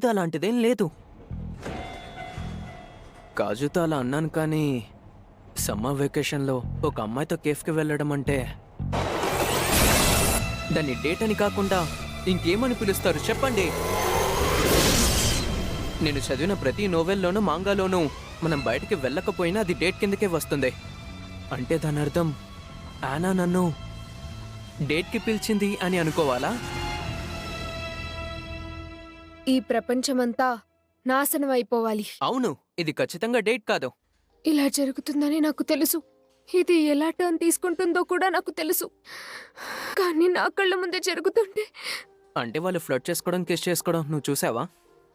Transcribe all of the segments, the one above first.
కాజుతో అలాంటిదేం లేదు. కాజుతో అలా అన్నాను కానీ సమ్మర్ వెకేషన్లో ఒక అమ్మాయితో కేఫ్కి వెళ్ళడం అంటే దాన్ని డేట్ అని కాకుండా ఇంకేమని పిలుస్తారు చెప్పండి? నేను చదివిన ప్రతి నోవెల్లోనూ మాంగాలోనూ మనం బయటికి వెళ్ళకపోయినా అది డేట్ కిందకే వస్తుంది. అంటే దాని అర్థం ఆనా నన్ను డేట్కి పిలిచింది అని అనుకోవాలా? ఈ ప్రపంచమంతా నాశనం అయిపోవాలి. అవును, ఇది ఖచ్చితంగా డేట్ కాదు. ఇలా జరుగుతుందని నాకు తెలుసు. ఇది ఎలా టర్న్ తీసుకుంటుందో కూడా నాకు తెలుసు. కానీ నా కళ్ళ ముందే జరుగుతుంటే అంటే వాళ్ళు ఫ్లర్ట్ చేసుకోవడం, కిస్ చేసుకోవడం నువ్వు చూసావా?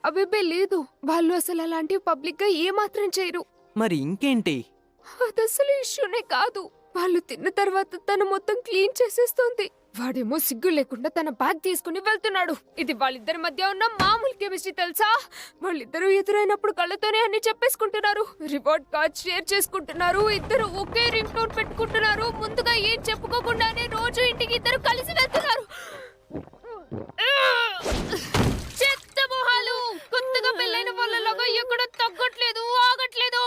అబిబ్బే లేదు. వాళ్ళు అసలు అలాంటివి పబ్లిక్ గా ఏమాత్రం చేయరు. మరి ఇంకేంటి? అదసలు ఇష్యూనే కాదు. వాళ్ళు తిన్న తర్వాత తను మొత్తం క్లీన్ చేసేస్తోంది. వాడేమో సిగ్గు లేకుండా తన బ్యాగ్ తీసుకుని వెళ్తున్నాడు. ఇది వాళ్ళిద్దరి మధ్య ఉన్న మామూలు కెమిస్ట్రీ తెలుసా? వాళ్ళిద్దరూ ఎదురైనప్పుడు కళ్ళతోనే అన్ని చెప్పేసుకుంటున్నారు. రివార్డ్ కార్డ్ షేర్ చేసుకుంటున్నారు. ఇద్దరు ఒకే రింగ్ టోన్ పెట్టుకుంటున్నారు. ముందుగా ఏం చెప్పుకోకుండానే రోజు ఇంటికి ఇద్దరు కలిసి వెళ్తున్నారు. చెత్త మొహాలు! కొత్తగా పెళ్ళైన వాళ్ళలాగా ఎక్కడ తగ్గట్లేదు, ఆగట్లేదు.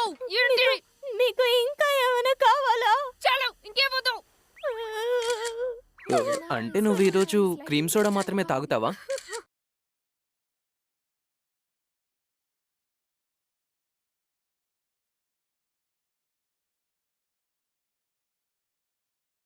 మీకు ఇంకా ఏమైనా కావాలా? చాలు, ఇంకేమవుతావు? అంటే నువ్వు ఈరోజు క్రీమ్ సోడా మాత్రమే తాగుతావా?